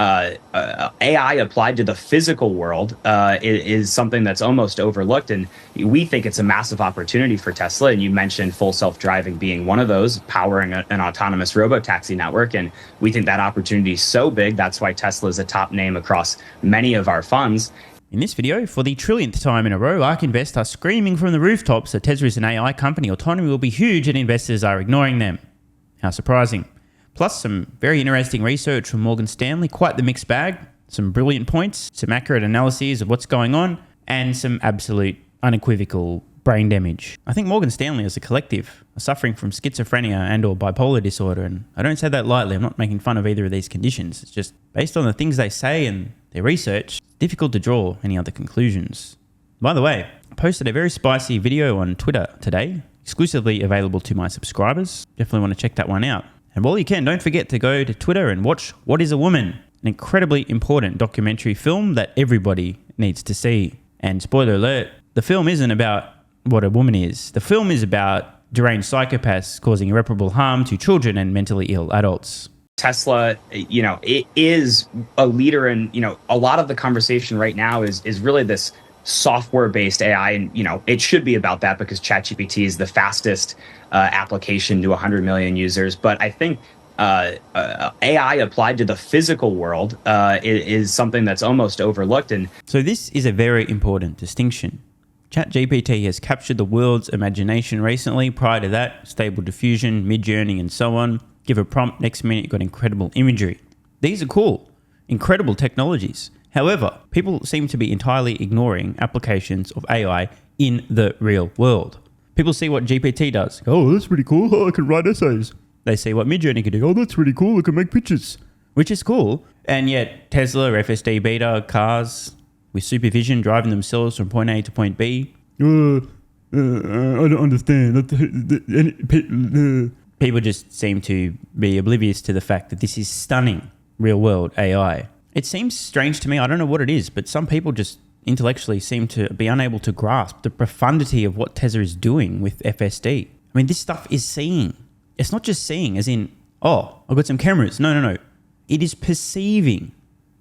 AI applied to the physical world is something that's almost overlooked, and we think it's a massive opportunity for Tesla. And you mentioned full self-driving being one of those, powering an autonomous robo-taxi network, and we think that opportunity is so big. That's why Tesla is a top name across many of our funds. In this video, for the trillionth time in a row, Ark Invest are screaming from the rooftops that Tesla is an AI company, autonomy will be huge, and investors are ignoring them. How surprising. Plus some very interesting research from Morgan Stanley, quite the mixed bag, some brilliant points, some accurate analyses of what's going on, and some absolute unequivocal brain damage. I think Morgan Stanley as a collective are suffering from schizophrenia and or bipolar disorder, and I don't say that lightly. I'm not making fun of either of these conditions. It's just based on the things they say and their research, it's difficult to draw any other conclusions. By the way, I posted a very spicy video on Twitter today, exclusively available to my subscribers. Definitely want to check that one out. And while you can, don't forget to go to Twitter and watch What is a Woman? An incredibly important documentary film that everybody needs to see. And spoiler alert, the film isn't about what a woman is. The film is about deranged psychopaths causing irreparable harm to children and mentally ill adults. Tesla, it is a leader in, a lot of the conversation right now is really this software-based AI, and it should be about that because ChatGPT is the fastest application to 100 million users. But I think AI applied to the physical world is something that's almost overlooked. And so this is a very important distinction. ChatGPT has captured the world's imagination recently. Prior to that, Stable Diffusion, Midjourney, and so on. Give a prompt, next minute you've got incredible imagery. These are cool, incredible technologies. However, people seem to be entirely ignoring applications of AI in the real world. People see what GPT does. Oh, that's pretty cool. Oh, I can write essays. They see what Midjourney can do. Oh, that's pretty cool. I can make pictures. Which is cool. And yet Tesla, FSD Beta, cars with supervision driving themselves from point A to point B. I don't understand. People just seem to be oblivious to the fact that this is stunning real world AI. It seems strange to me. I don't know what it is, but some people just intellectually seem to be unable to grasp the profundity of what Tesla is doing with FSD. I mean, this stuff is seeing. It's not just seeing as in, oh, I've got some cameras. No. It is perceiving.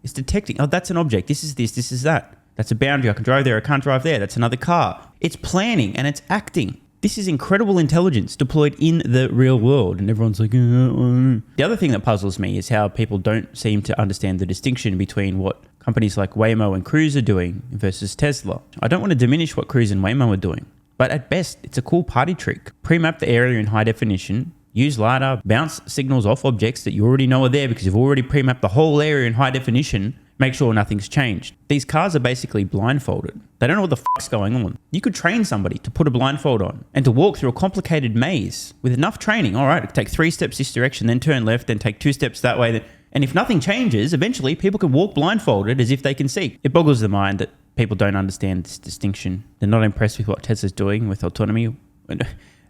It's detecting. Oh, that's an object. This is this. This is that. That's a boundary. I can drive there. I can't drive there. That's another car. It's planning and it's acting. This is incredible intelligence deployed in the real world. And everyone's like, The other thing that puzzles me is how people don't seem to understand the distinction between what companies like Waymo and Cruise are doing versus Tesla. I don't want to diminish what Cruise and Waymo are doing, but at best, it's a cool party trick. Pre-map the area in high definition, use LiDAR, bounce signals off objects that you already know are there because you've already pre-mapped the whole area in high definition, make sure nothing's changed. These cars are basically blindfolded. They don't know what the fuck's going on. You could train somebody to put a blindfold on and to walk through a complicated maze with enough training. All right, take 3 steps this direction, then turn left, then take 2 steps that way. And if nothing changes, eventually people can walk blindfolded as if they can see. It boggles the mind that people don't understand this distinction. They're not impressed with what Tesla's doing with autonomy.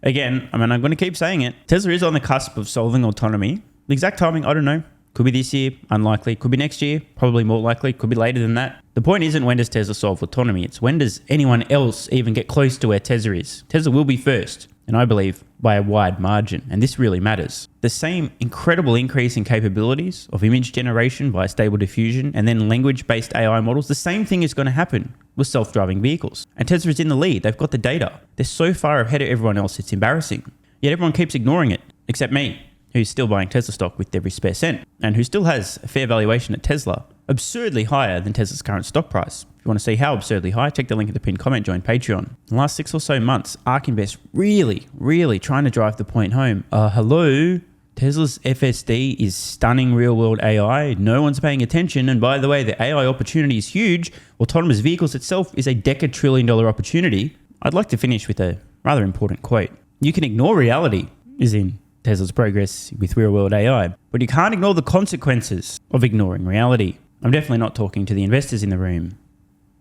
Again, I'm going to keep saying it. Tesla is on the cusp of solving autonomy. The exact timing, I don't know. Could be this year, unlikely. Could be next year, probably more likely. Could be later than that. The point isn't when does Tesla solve autonomy. It's when does anyone else even get close to where Tesla is. Tesla will be first, and I believe by a wide margin. And this really matters. The same incredible increase in capabilities of image generation via Stable Diffusion and then language-based AI models, the same thing is going to happen with self-driving vehicles. And Tesla is in the lead. They've got the data. They're so far ahead of everyone else, it's embarrassing. Yet everyone keeps ignoring it, except me, who's still buying Tesla stock with every spare cent, and who still has a fair valuation at Tesla, absurdly higher than Tesla's current stock price. If you want to see how absurdly high, check the link in the pinned comment, join Patreon. In the last 6 or so months, Ark Invest really trying to drive the point home. Hello, Tesla's FSD is stunning real-world AI. No one's paying attention, and by the way, the AI opportunity is huge. Autonomous vehicles itself is a decatrillion-dollar opportunity. I'd like to finish with a rather important quote. You can ignore reality, as in Tesla's progress with real-world AI, but you can't ignore the consequences of ignoring reality. I'm definitely not talking to the investors in the room.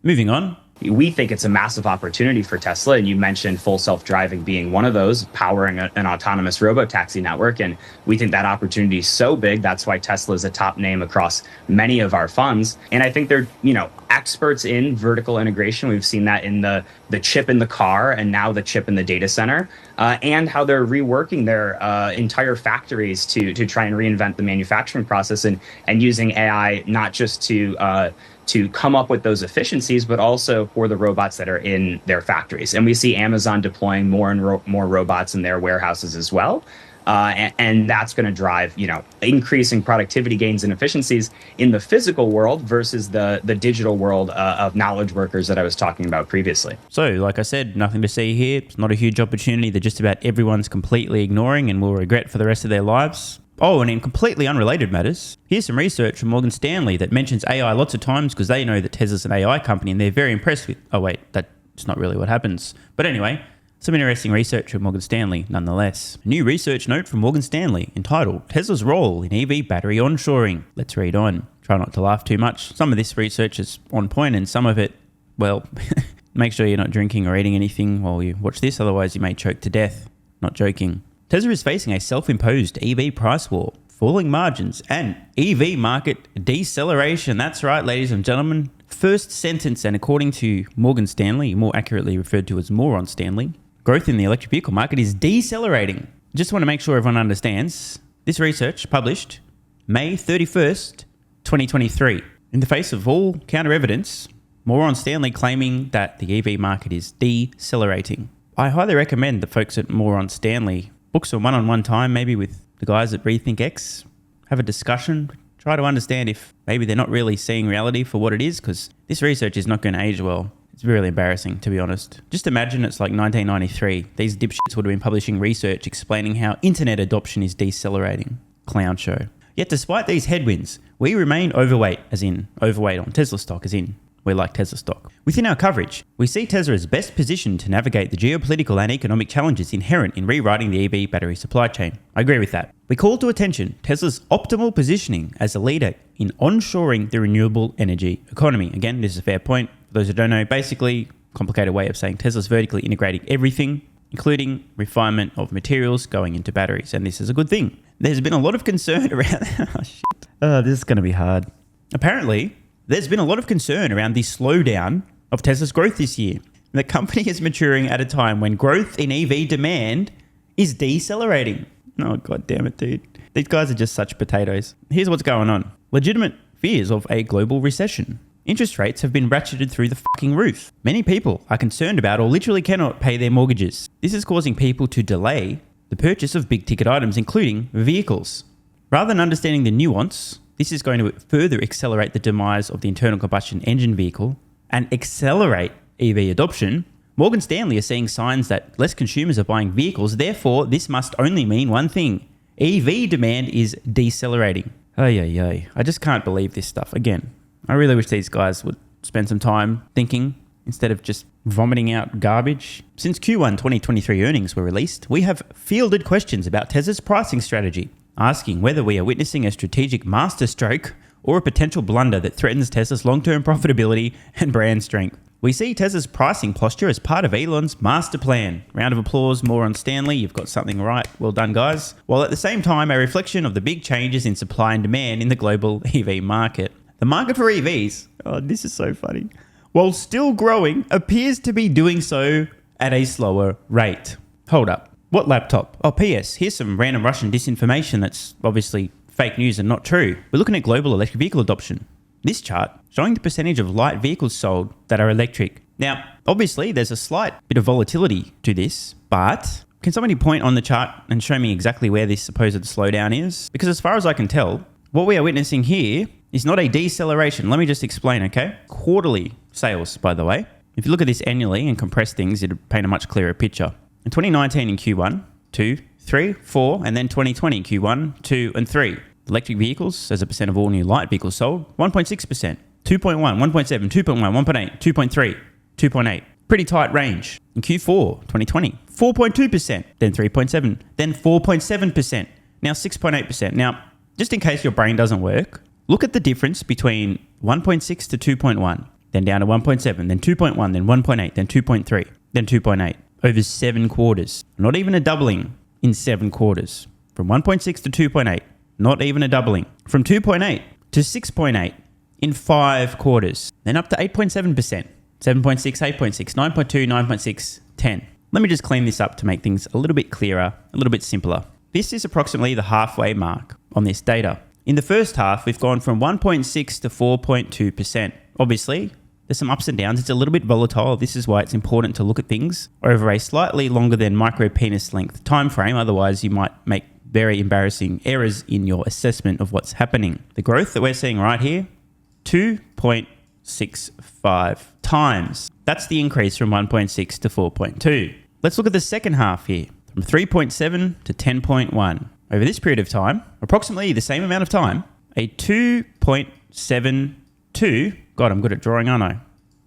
Moving on. we think it's a massive opportunity for Tesla. And you mentioned full self-driving being one of those, powering an autonomous robo-taxi network. And we think that opportunity is so big. That's why Tesla is a top name across many of our funds. And I think they're, experts in vertical integration. We've seen that in the chip in the car and now the chip in the data center, and how they're reworking their entire factories to try and reinvent the manufacturing process and using AI not just to come up with those efficiencies, but also for the robots that are in their factories. And we see Amazon deploying more and more robots in their warehouses as well. And that's going to drive, increasing productivity gains and efficiencies in the physical world versus the digital world of knowledge workers that I was talking about previously. So, like I said, nothing to see here. It's not a huge opportunity that just about everyone's completely ignoring and will regret for the rest of their lives. Oh, and in completely unrelated matters, here's some research from Morgan Stanley that mentions AI lots of times because they know that Tesla's an AI company and they're very impressed with... Oh, wait, that's not really what happens. But anyway... Some interesting research from Morgan Stanley, nonetheless. A new research note from Morgan Stanley entitled Tesla's Role in EV Battery Onshoring. Let's read on. Try not to laugh too much. Some of this research is on point and some of it, well, make sure you're not drinking or eating anything while you watch this, otherwise you may choke to death. Not joking. Tesla is facing a self-imposed EV price war, falling margins, and EV market deceleration. That's right, ladies and gentlemen. First sentence, and according to Morgan Stanley, more accurately referred to as Moron Stanley, growth in the electric vehicle market is decelerating. Just want to make sure everyone understands. This research published May 31st, 2023. In the face of all counter evidence, Moron Stanley claiming that the EV market is decelerating. I highly recommend the folks at Moron Stanley book some one-on-one time, maybe with the guys at Rethink X, have a discussion, try to understand if maybe they're not really seeing reality for what it is, because this research is not going to age well. It's really embarrassing, to be honest. Just imagine it's like 1993. These dipshits would have been publishing research explaining how internet adoption is decelerating. Clown show. Yet despite these headwinds, we remain overweight, as in overweight on Tesla stock, as in we like Tesla stock. Within our coverage, we see Tesla as best positioned to navigate the geopolitical and economic challenges inherent in rewriting the EV battery supply chain. I agree with that. We call to attention Tesla's optimal positioning as a leader in onshoring the renewable energy economy. Again, this is a fair point. For those who don't know, basically, complicated way of saying Tesla's vertically integrating everything, including refinement of materials going into batteries. And this is a good thing. There's been a lot of concern around... this is going to be hard. Apparently, there's been a lot of concern around the slowdown of Tesla's growth this year. The company is maturing at a time when growth in EV demand is decelerating. Oh, god damn it, dude. These guys are just such potatoes. Here's what's going on. Legitimate fears of a global recession. Interest rates have been ratcheted through the fucking roof. Many people are concerned about or literally cannot pay their mortgages. This is causing people to delay the purchase of big ticket items, including vehicles. Rather than understanding the nuance, this is going to further accelerate the demise of the internal combustion engine vehicle and accelerate EV adoption. Morgan Stanley is seeing signs that less consumers are buying vehicles. Therefore, this must only mean one thing. EV demand is decelerating. I just can't believe this stuff. Again, I really wish these guys would spend some time thinking instead of just vomiting out garbage. Since Q1 2023 earnings were released, we have fielded questions about Tesla's pricing strategy, asking whether we are witnessing a strategic masterstroke or a potential blunder that threatens Tesla's long-term profitability and brand strength. We see Tesla's pricing posture as part of Elon's master plan. Round of applause, Moron Stanley, you've got something right. Well done, guys. While at the same time, a reflection of the big changes in supply and demand in the global EV market. The market for EVs, oh, this is so funny, while still growing, appears to be doing so at a slower rate. Hold up. What laptop? Oh, P.S. Here's some random Russian disinformation that's obviously fake news and not true. We're looking at global electric vehicle adoption. This chart showing the percentage of light vehicles sold that are electric. Now, obviously, there's a slight bit of volatility to this, but can somebody point on the chart and show me exactly where this supposed slowdown is? Because as far as I can tell, what we are witnessing here is not a deceleration. Let me just explain, okay? Quarterly sales, by the way. If you look at this annually and compress things, it'll paint a much clearer picture. In 2019 in Q1, 2, 3, 4, and then 2020 in Q1, 2, and 3. Electric vehicles as a percent of all new light vehicles sold, 1.6%, 2.1, 1.7, 2.1, 1.8, 2.3, 2.8. Pretty tight range. In Q4 2020, 4.2%, then 3.7, then 4.7%, now 6.8%. Now, just in case your brain doesn't work, look at the difference between 1.6 to 2.1. then down to 1.7, then 2.1, then 1.8, then 2.3, then 2.8. Over 7 quarters. Not even a doubling in 7 quarters. From 1.6 to 2.8. Not even a doubling. From 2.8 to 6.8 in 5 quarters. Then up to 8.7%. 7.6, 8.6, 9.2, 9.6, 10. Let me just clean this up to make things a little bit clearer, a little bit simpler. This is approximately the halfway mark on this data. In the first half, we've gone from 1.6 to 4.2%. Obviously, there's some ups and downs. It's a little bit volatile. This is why it's important to look at things over a slightly longer than micro penis length time frame. Otherwise, you might make very embarrassing errors in your assessment of what's happening. The growth that we're seeing right here, 2.65 times. That's the increase from 1.6 to 4.2. Let's look at the second half here, from 3.7 to 10.1. Over this period of time, approximately the same amount of time, a 2.72, God, I'm good at drawing, aren't I?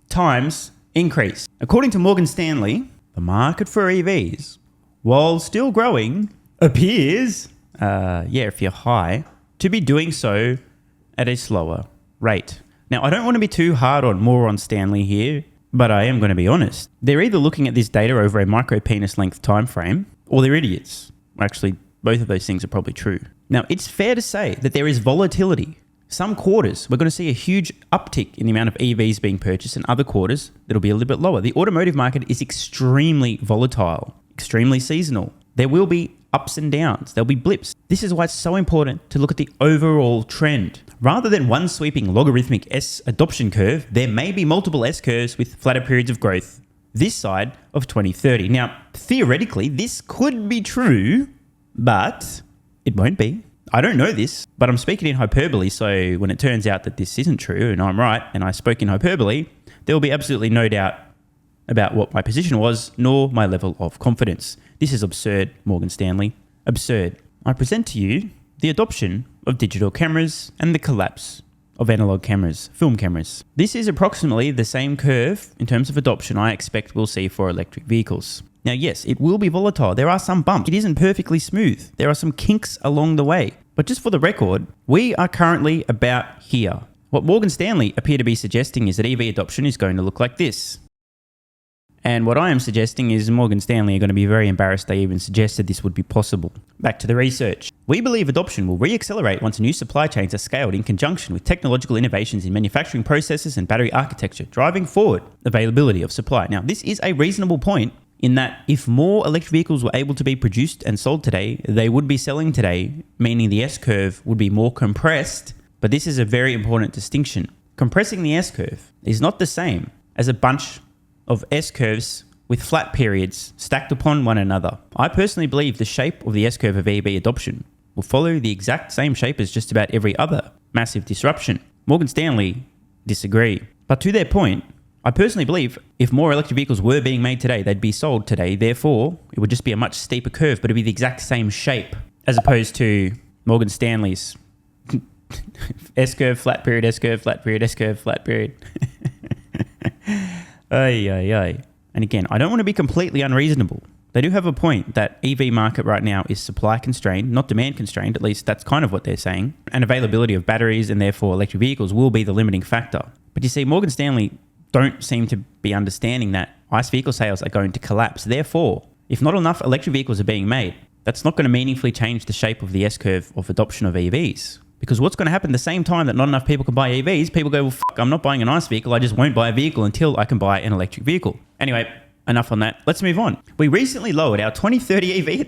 Times increase. According to Morgan Stanley, the market for EVs, while still growing, appears, if you're high, to be doing so at a slower rate. Now, I don't want to be too hard on Moron Stanley here, but I am going to be honest. They're either looking at this data over a micro penis length time frame, or they're idiots. Actually, both of those things are probably true. Now, it's fair to say that there is volatility. Some quarters, we're going to see a huge uptick in the amount of EVs being purchased, and other quarters, it'll be a little bit lower. The automotive market is extremely volatile, extremely seasonal. There will be ups and downs. There'll be blips. This is why it's so important to look at the overall trend. Rather than one sweeping logarithmic S adoption curve, there may be multiple S curves with flatter periods of growth this side of 2030. Now, theoretically, this could be true, but it won't be. I don't know this, but I'm speaking in hyperbole, so when it turns out that this isn't true and I'm right and I spoke in hyperbole, there will be absolutely no doubt about what my position was, nor my level of confidence. This is absurd, Morgan Stanley. Absurd. I present to you the adoption of digital cameras and the collapse of analog cameras, film cameras. This is approximately the same curve in terms of adoption I expect we'll see for electric vehicles. Now, yes, it will be volatile. There are some bumps. It isn't perfectly smooth. There are some kinks along the way. But just for the record, we are currently about here. What Morgan Stanley appear to be suggesting is that EV adoption is going to look like this. And what I am suggesting is Morgan Stanley are going to be very embarrassed they even suggested this would be possible. Back to the research. We believe adoption will re-accelerate once new supply chains are scaled in conjunction with technological innovations in manufacturing processes and battery architecture, driving forward availability of supply. Now, this is a reasonable point in that if more electric vehicles were able to be produced and sold today, they would be selling today, meaning the S-curve would be more compressed. But this is a very important distinction. Compressing the S-curve is not the same as a bunch of S-curves with flat periods stacked upon one another. I personally believe the shape of the S-curve of EV adoption will follow the exact same shape as just about every other massive disruption. Morgan Stanley disagree. But to their point, I personally believe if more electric vehicles were being made today, they'd be sold today. Therefore, it would just be a much steeper curve, but it'd be the exact same shape as opposed to Morgan Stanley's S-curve, flat period, S-curve, flat period, S-curve, flat period. And again, I don't want to be completely unreasonable. They do have a point that EV market right now is supply constrained, not demand constrained. At least that's kind of what they're saying. And availability of batteries and therefore electric vehicles will be the limiting factor. But you see, Morgan Stanley don't seem to be understanding that ICE vehicle sales are going to collapse. Therefore, if not enough electric vehicles are being made, that's not going to meaningfully change the shape of the S-curve of adoption of EVs. Because what's going to happen at the same time that not enough people can buy EVs, people go, well, fuck, I'm not buying an ICE vehicle. I just won't buy a vehicle until I can buy an electric vehicle. Anyway, enough on that. Let's move on. We recently lowered our 2030 EV.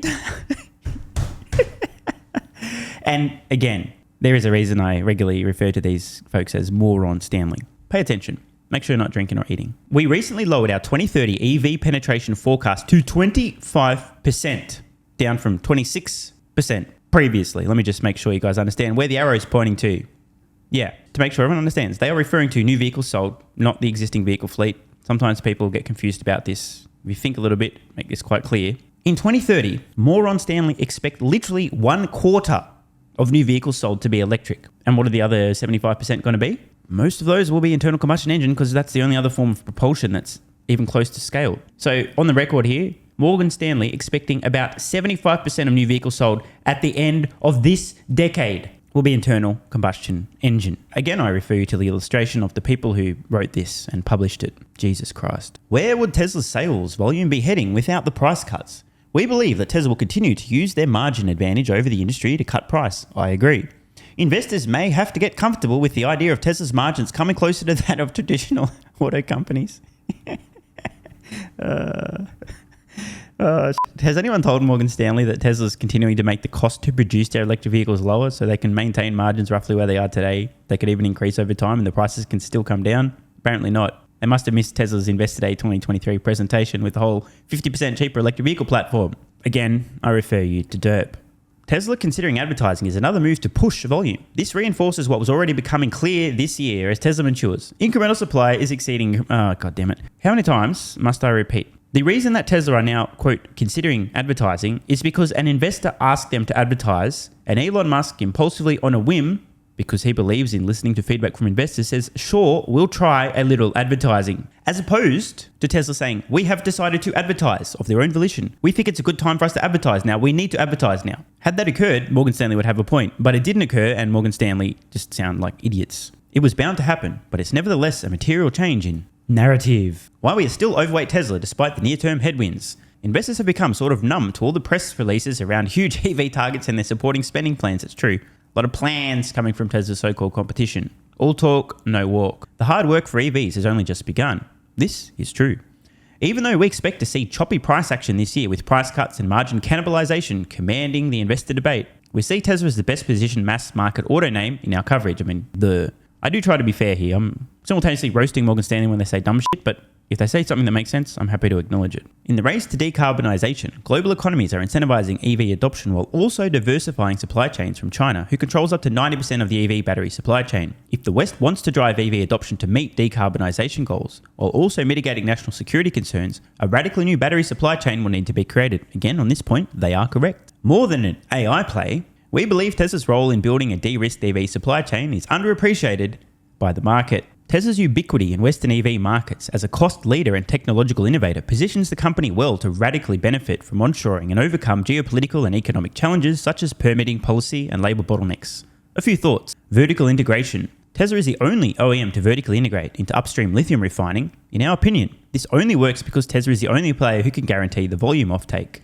And again, there is a reason I regularly refer to these folks as Moron Stanley. Pay attention. Make sure you're not drinking or eating. We recently lowered our 2030 EV penetration forecast to 25%, down from 26% previously. Let me just make sure you guys understand where the arrow is pointing to. Yeah, to make sure everyone understands. They are referring to new vehicles sold, not the existing vehicle fleet. Sometimes people get confused about this. If you think a little bit, make this quite clear. In 2030, Moron Stanley expect literally 1/4 of new vehicles sold to be electric. And what are the other 75% going to be? Most of those will be internal combustion engine because that's the only other form of propulsion that's even close to scale. So on the record here, Morgan Stanley expecting about 75% of new vehicles sold at the end of this decade. will be internal combustion engine. Again, I refer you to the illustration of the people who wrote this and published it. Jesus Christ. Where would Tesla's sales volume be heading without the price cuts? We believe that Tesla will continue to use their margin advantage over the industry to cut price. I agree. Investors may have to get comfortable with the idea of Tesla's margins coming closer to that of traditional auto companies. Has anyone told Morgan Stanley that Tesla's continuing to make the cost to produce their electric vehicles lower so they can maintain margins roughly where they are today? They could even increase over time and the prices can still come down? Apparently not. They must have missed Tesla's Investor Day 2023 presentation with the whole 50% cheaper electric vehicle platform. Again, I refer you to DERP. Tesla considering advertising is another move to push volume. This reinforces what was already becoming clear this year as Tesla matures. Incremental supply is exceeding... God damn it. How many times must I repeat? The reason that Tesla are now, quote, considering advertising is because an investor asked them to advertise, and Elon Musk impulsively on a whim, because he believes in listening to feedback from investors, says, sure, we'll try a little advertising. As opposed to Tesla saying, we have decided to advertise of their own volition. We think it's a good time for us to advertise now. We need to advertise now. Had that occurred, Morgan Stanley would have a point. But it didn't occur, and Morgan Stanley just sound like idiots. It was bound to happen, but it's nevertheless a material change in narrative. While we are still overweight Tesla despite the near-term headwinds, investors have become sort of numb to all the press releases around huge EV targets and their supporting spending plans. It's true. A lot of plans coming from Tesla's so-called competition. All talk, no walk. The hard work for EVs has only just begun. This is true. Even though we expect to see choppy price action this year with price cuts and margin cannibalization commanding the investor debate, we see Tesla as the best positioned mass market auto name in our coverage. I do try to be fair here. I'm simultaneously roasting Morgan Stanley when they say dumb shit, but if they say something that makes sense, I'm happy to acknowledge it. In the race to decarbonisation, global economies are incentivizing EV adoption while also diversifying supply chains from China, who controls up to 90% of the EV battery supply chain. If the West wants to drive EV adoption to meet decarbonisation goals, while also mitigating national security concerns, a radically new battery supply chain will need to be created. Again, on this point, they are correct. More than an AI play, we believe Tesla's role in building a de-risked EV supply chain is underappreciated by the market. Tesla's ubiquity in Western EV markets as a cost leader and technological innovator positions the company well to radically benefit from onshoring and overcome geopolitical and economic challenges such as permitting policy and labour bottlenecks. A few thoughts. Vertical integration. Tesla is the only OEM to vertically integrate into upstream lithium refining. In our opinion, this only works because Tesla is the only player who can guarantee the volume offtake.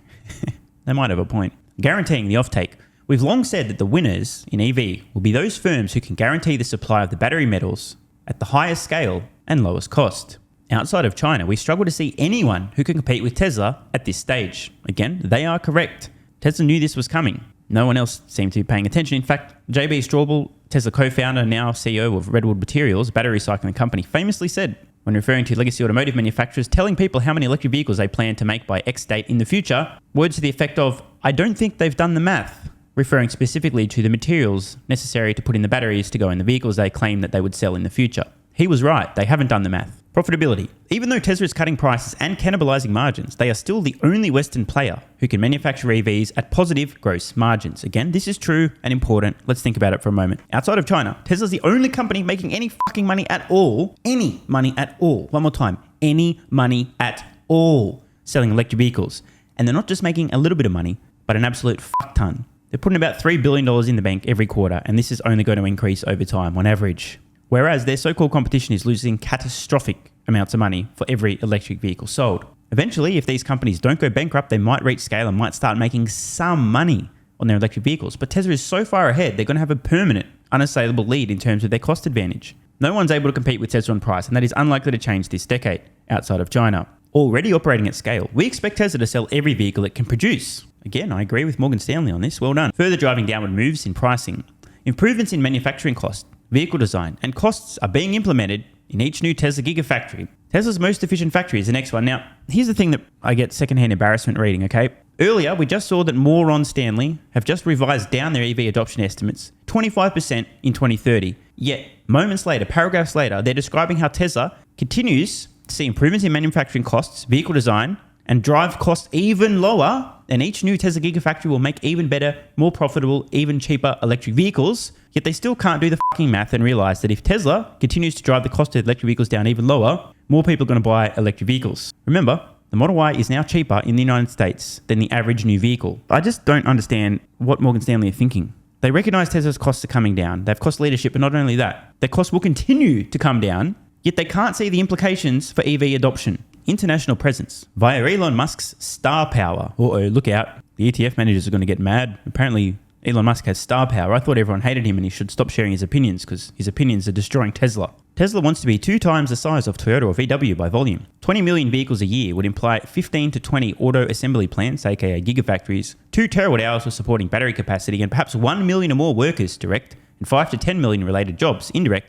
They might have a point. Guaranteeing the offtake. We've long said that the winners in EV will be those firms who can guarantee the supply of the battery metals at the highest scale and lowest cost. Outside of China, we struggle to see anyone who can compete with Tesla at this stage. Again, they are correct. Tesla knew this was coming. No one else seemed to be paying attention. In fact, JB Straubel, Tesla co-founder, now CEO of Redwood Materials, a battery recycling company, famously said, when referring to legacy automotive manufacturers telling people how many electric vehicles they plan to make by X date in the future, words to the effect of, I don't think they've done the math, referring specifically to the materials necessary to put in the batteries to go in the vehicles they claim that they would sell in the future. He was right, they haven't done the math. Profitability. Even though Tesla is cutting prices and cannibalizing margins, they are still the only Western player who can manufacture EVs at positive gross margins. Again, this is true and important. Let's think about it for a moment. Outside of China, Tesla's the only company making any fucking money at all. Any money at all. One more time. Any money at all selling electric vehicles. And they're not just making a little bit of money, but an absolute fuck ton. They're putting about $3 billion in the bank every quarter, and this is only going to increase over time on average. Whereas their so-called competition is losing catastrophic amounts of money for every electric vehicle sold. Eventually, if these companies don't go bankrupt, they might reach scale and might start making some money on their electric vehicles. But Tesla is so far ahead, they're going to have a permanent, unassailable lead in terms of their cost advantage. No one's able to compete with Tesla on price, and that is unlikely to change this decade outside of China. Already operating at scale, we expect Tesla to sell every vehicle it can produce. Again, I agree with Morgan Stanley on this. Well done. Further driving downward moves in pricing. Improvements in manufacturing cost, vehicle design, and costs are being implemented in each new Tesla Gigafactory. Tesla's most efficient factory is the next one. Now, here's the thing that I get secondhand embarrassment reading, okay? Earlier, we just saw that Moron Stanley have just revised down their EV adoption estimates 25% in 2030. Yet, moments later, paragraphs later, they're describing how Tesla continues to see improvements in manufacturing costs, vehicle design, and drive costs even lower, and each new Tesla Gigafactory will make even better, more profitable, even cheaper electric vehicles. Yet they still can't do the fucking math and realize that if Tesla continues to drive the cost of electric vehicles down even lower, more people are going to buy electric vehicles. Remember, the Model Y is now cheaper in the United States than the average new vehicle. I just don't understand what Morgan Stanley are thinking. They recognize Tesla's costs are coming down. They've cost leadership, but not only that, their costs will continue to come down, yet they can't see the implications for EV adoption. International presence via Elon Musk's star power. Uh-oh, look out. The ETF managers are going to get mad. Apparently, Elon Musk has star power. I thought everyone hated him and he should stop sharing his opinions because his opinions are destroying Tesla. Tesla wants to be 2 times the size of Toyota or VW by volume. 20 million vehicles a year would imply 15 to 20 auto assembly plants, aka gigafactories, 2 terawatt hours for supporting battery capacity, and perhaps 1 million or more workers direct, and 5 to 10 million related jobs indirect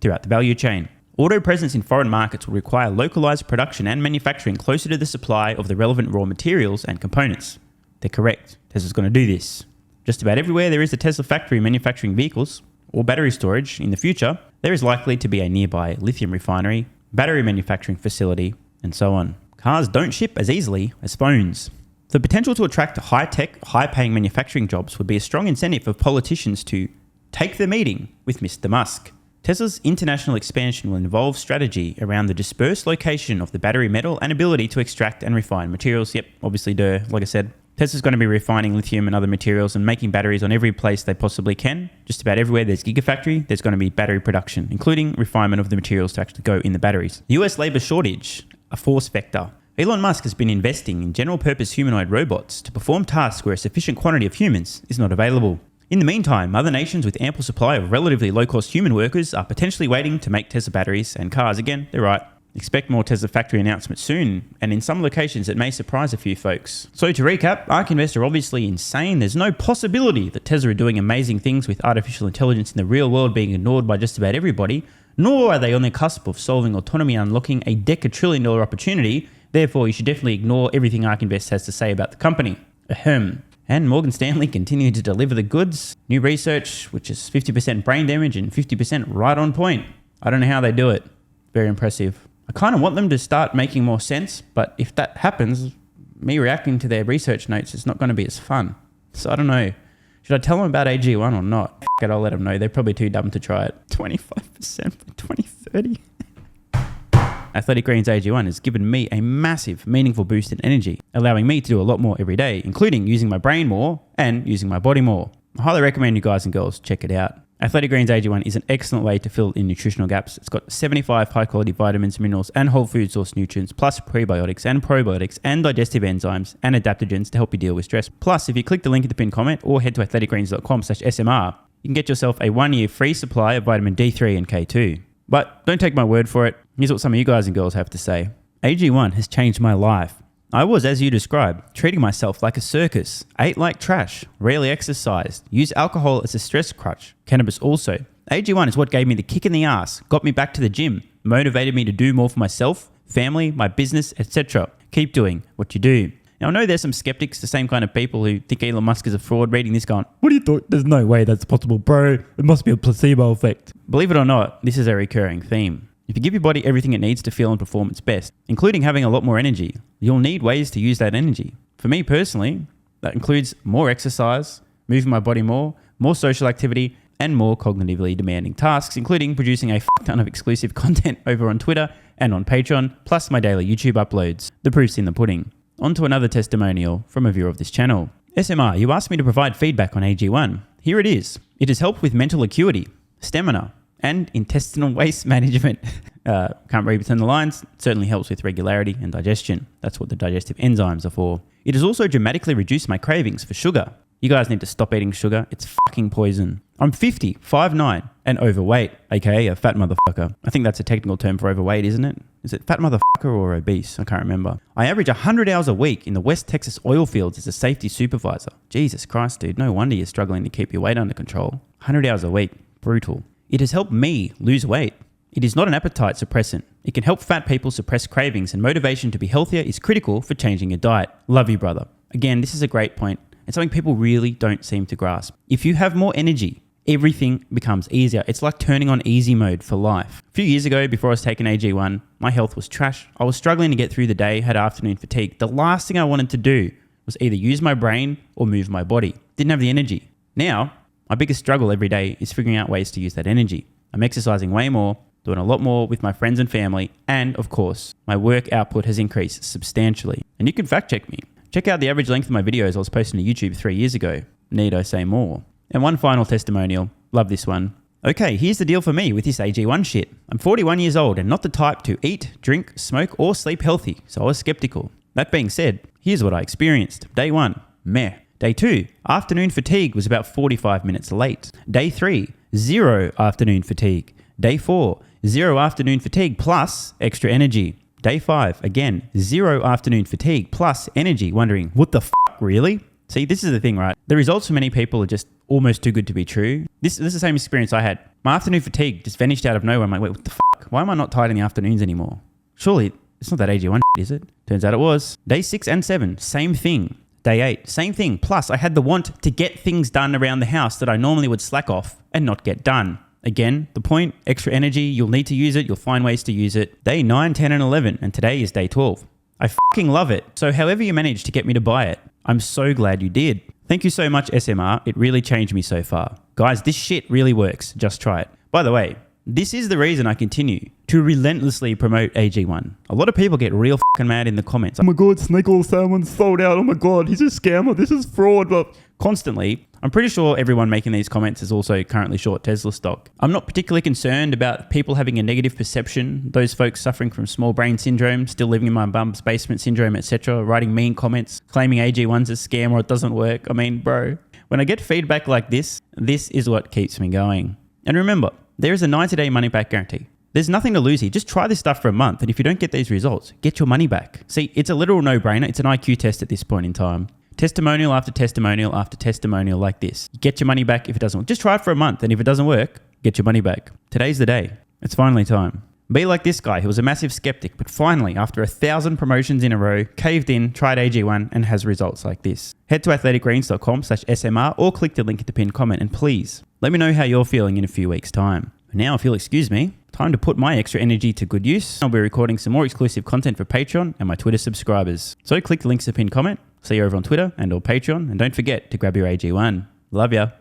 throughout the value chain. Auto presence in foreign markets will require localized production and manufacturing closer to the supply of the relevant raw materials and components. They're correct. Tesla's going to do this. Just about everywhere there is a Tesla factory manufacturing vehicles or battery storage in the future, there is likely to be a nearby lithium refinery, battery manufacturing facility, and so on. Cars don't ship as easily as phones. The potential to attract high-tech, high-paying manufacturing jobs would be a strong incentive for politicians to take the meeting with Mr. Musk. Tesla's international expansion will involve strategy around the dispersed location of the battery metal and ability to extract and refine materials. Yep, obviously, like I said, Tesla's going to be refining lithium and other materials and making batteries on every place they possibly can. Just about everywhere there's gigafactory, there's going to be battery production, including refinement of the materials to actually go in the batteries. The US labor shortage, a force vector. Elon Musk has been investing in general-purpose humanoid robots to perform tasks where a sufficient quantity of humans is not available. In the meantime, other nations with ample supply of relatively low-cost human workers are potentially waiting to make Tesla batteries and cars. Again, they're right. Expect more Tesla factory announcements soon, and in some locations it may surprise a few folks. So to recap, Ark Invest are obviously insane. There's no possibility that Tesla are doing amazing things with artificial intelligence in the real world being ignored by just about everybody, nor are they on the cusp of solving autonomy and unlocking a $10 opportunity. Therefore, you should definitely ignore everything Ark Invest has to say about the company. Ahem. And Morgan Stanley continued to deliver the goods. New research, which is 50% brain damage and 50% right on point. I don't know how they do it. Very impressive. I kind of want them to start making more sense, but if that happens, me reacting to their research notes is not going to be as fun. So I don't know. Should I tell them about AG1 or not? F it, I'll let them know. They're probably too dumb to try it. 25% by 2030. Athletic Greens AG1 has given me a massive, meaningful boost in energy, allowing me to do a lot more every day, including using my brain more and using my body more. I highly recommend you guys and girls check it out. Athletic Greens AG1 is an excellent way to fill in nutritional gaps. It's got 75 high-quality vitamins, minerals, and whole food source nutrients, plus prebiotics and probiotics and digestive enzymes and adaptogens to help you deal with stress. Plus, if you click the link in the pinned comment or head to athleticgreens.com/SMR, you can get yourself a 1-year free supply of vitamin D3 and K2. But don't take my word for it. Here's what some of you guys and girls have to say. AG1 has changed my life. I was, as you described, treating myself like a circus, ate like trash, rarely exercised, used alcohol as a stress crutch, cannabis also. AG1 is what gave me the kick in the ass, got me back to the gym, motivated me to do more for myself, family, my business, etc. Keep doing what you do. Now, I know there's some skeptics, the same kind of people who think Elon Musk is a fraud, reading this going, what do you thought? There's no way that's possible, bro. It must be a placebo effect. Believe it or not, this is a recurring theme. If you give your body everything it needs to feel and perform its best, including having a lot more energy, you'll need ways to use that energy. For me personally, that includes more exercise, moving my body more social activity, and more cognitively demanding tasks, including producing a ton of exclusive content over on Twitter and on Patreon, plus my daily YouTube uploads. The proof's in the pudding. On to another testimonial from a viewer of this channel. SMR, you asked me to provide feedback on AG1. Here it is. It has helped with mental acuity, stamina, and intestinal waste management. Can't read between the lines. It certainly helps with regularity and digestion. That's what the digestive enzymes are for. It has also dramatically reduced my cravings for sugar. You guys need to stop eating sugar. It's fucking poison. I'm 50, 5'9", and overweight, aka a fat motherfucker. I think that's a technical term for overweight, isn't it? Is it fat motherfucker or obese? I can't remember. I average 100 hours a week in the West Texas oil fields as a safety supervisor. Jesus Christ, dude. No wonder you're struggling to keep your weight under control. 100 hours a week. Brutal. It has helped me lose weight. It is not an appetite suppressant. It can help fat people suppress cravings, and motivation to be healthier is critical for changing your diet. Love you, brother. Again, this is a great point. It's something people really don't seem to grasp. If you have more energy, everything becomes easier. It's like turning on easy mode for life. A few years ago, before I was taking AG1, my health was trash. I was struggling to get through the day, had afternoon fatigue. The last thing I wanted to do was either use my brain or move my body. Didn't have the energy. Now, my biggest struggle every day is figuring out ways to use that energy. I'm exercising way more, doing a lot more with my friends and family, and of course, my work output has increased substantially. And you can fact check me. Check out the average length of my videos I was posting to YouTube 3 years ago. Need I say more? And one final testimonial. Love this one. Okay, here's the deal for me with this AG1 shit. I'm 41 years old and not the type to eat, drink, smoke, or sleep healthy, so I was skeptical. That being said, here's what I experienced. Day 1, meh. Day 2, afternoon fatigue was about 45 minutes late. Day 3, 0 afternoon fatigue. Day 4, 0 afternoon fatigue plus extra energy. Day 5, again, 0 afternoon fatigue plus energy, wondering, what the fuck, really? See, this is the thing, right? The results for many people are just almost too good to be true. This is the same experience I had. My afternoon fatigue just vanished out of nowhere. I'm like, wait, what the fuck? Why am I not tired in the afternoons anymore? Surely, it's not that AG1 is it? Turns out it was. Day 6 and 7, same thing. Day 8, same thing. Plus, I had the want to get things done around the house that I normally would slack off and not get done. Again, the point, extra energy, you'll need to use it, you'll find ways to use it. Day 9, 10, and 11, and today is day 12. I fucking love it. So however you managed to get me to buy it, I'm so glad you did. Thank you so much, SMR. It really changed me so far. Guys, this shit really works. Just try it. By the way, this is the reason I continue to relentlessly promote AG1. A lot of people get real fucking mad in the comments. Oh my God, snake oil salmon's sold out. Oh my God, he's a scammer. This is fraud. Constantly. I'm pretty sure everyone making these comments is also currently short Tesla stock. I'm not particularly concerned about people having a negative perception, those folks suffering from small brain syndrome, still living in my bum's basement syndrome, etc., writing mean comments, claiming AG1's a scam or it doesn't work. I mean, bro, when I get feedback like this is what keeps me going. And remember, there is a 90-day money-back guarantee. There's nothing to lose here. Just try this stuff for a month, and if you don't get these results, get your money back. See, it's a literal no-brainer. It's an IQ test at this point in time. Testimonial after testimonial after testimonial like this. Get your money back if it doesn't work. Just try it for a month, and if it doesn't work, get your money back. Today's the day. It's finally time. Be like this guy who was a massive skeptic, but finally, after 1,000 promotions in a row, caved in, tried AG1, and has results like this. Head to athleticgreens.com/SMR or click the link at the pinned comment, and please, let me know how you're feeling in a few weeks' time. Now, if you'll excuse me, time to put my extra energy to good use. I'll be recording some more exclusive content for Patreon and my Twitter subscribers. So click the links in the pinned comment. See you over on Twitter and or Patreon. And don't forget to grab your AG1. Love ya.